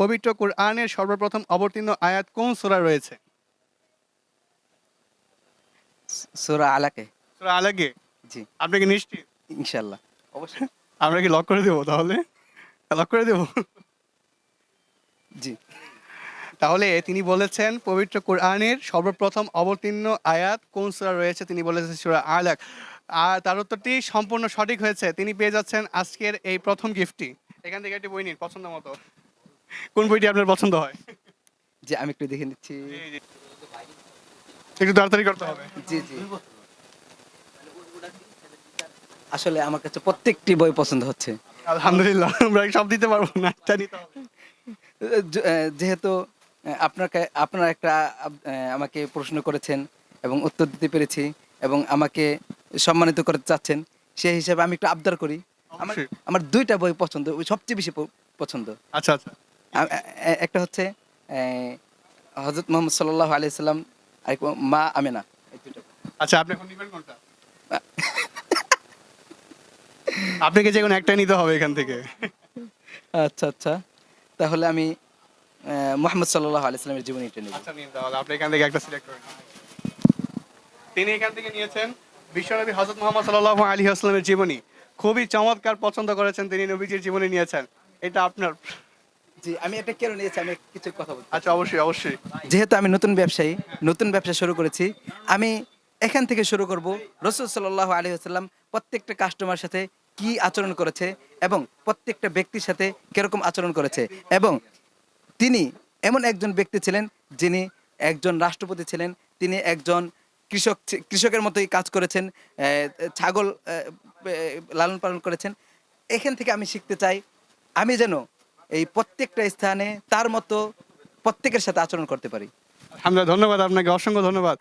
পবিত্র কোরআনের সর্বপ্রথম অবতীর্ণ আয়াত কোন সূরায় রয়েছে? সূরা আলাকে। সূরা আলাকে। জি, আপনি কি নিশ্চিত? ইনশাআল্লাহ। অবশ্যই। আমরা কি লক করে দেব তাহলে? লক করে দেব? জি। তাহলে তিনি বলেছেন পবিত্র কোরআনের সর্বপ্রথম অবতীর্ণ আয়াত কোন সূরা রয়েছে? তিনি বলেছেন সূরা আলাক। আর তার উত্তরটি সম্পূর্ণ সঠিক হয়েছে। তিনি পেয়ে যাচ্ছেন আজকের এই প্রথম গিফটটি। এখান থেকে একটি বই নিন পছন্দ মতো। কোন বইটি আপনার পছন্দ হয়? জি, আমি একটু দেখে নিচ্ছি। জি, জি। একটু তাড়াতাড়ি করতে হবে। জি, জি। আসলে আমার কাছে প্রত্যেকটি বই পছন্দ হচ্ছে। আলহামদুলিল্লাহ আমরা সব দিতে পারবো না। একটা নিতে হবে। যেহেতু আপনারা একটা আমাকে প্রশ্ন করেছেন এবং উত্তর দিতে পেরেছি এবং আমাকে সম্মানিত করতে চাচ্ছেন, সেই হিসাবে আমি একটু আবদার করি। আমার অবশ্যই। আমার ২ টা বই পছন্দ, ওই সবচেয়ে বেশি পছন্দ। আচ্ছা, আচ্ছা। একটা হচ্ছে হযরত মুহাম্মদ সাল্লাল্লাহু আলাইহি সাল্লাম, আরেকটা মা আমেনা। এই ২ টা। আচ্ছা আপনি এখন নিবেন কোনটা? আপনাকে যেকোনো একটাই নিতে হবে এখান থেকে। আচ্ছা, আচ্ছা। তাহলে আমি মুহাম্মদ সাল্লাল্লাহু আলাইহি সাল্লামের জীবনীটা নেব। আচ্ছা নিন তাহলে আপনি এখান থেকে একটা সিলেক্ট করে নিন। তিনি এখান থেকে নিয়েছেন বিশ্বনবী হযরত মুহাম্মদ সাল্লাল্লাহু আলাইহি ওয়াসাল্লামের জীবনী। খুবই চমৎকার পছন্দ করেছেন তিনি নবীজির জীবনী নিয়েছেন। এটা আপনার। জি, আমি এটা কেন নিয়েছি আমি কিছু কথা বলতে আচ্ছা চাচ্ছি। অবশ্যই, অবশ্যই। যেহেতু আমি নতুন ব্যবসায়ী, নতুন ব্যবসা শুরু করেছি, আমি এখান থেকে শুরু করব। রাসূল সাল্লাল্লাহু আলাইহি ওয়াসাল্লাম প্রত্যেকটা কাস্টমার সাথে কি আচরণ করেছে এবং প্রত্যেকটা ব্যক্তির সাথে কিরকম আচরণ করেছে এবং তিনি এমন একজন ব্যক্তি ছিলেন যিনি একজন রাষ্ট্রপতি ছিলেন, তিনি একজন কৃষকের মতোই কাজ করেছেন, ছাগল লালন পালন করেছেন। এখান থেকে আমি শিখতে চাই আমি যেন এই প্রত্যেকটা স্থানে তার মতো প্রত্যেকের সাথে আচরণ করতে পারি। আলহামদুলিল্লাহ ধন্যবাদ আপনাকে অসংখ্য ধন্যবাদ।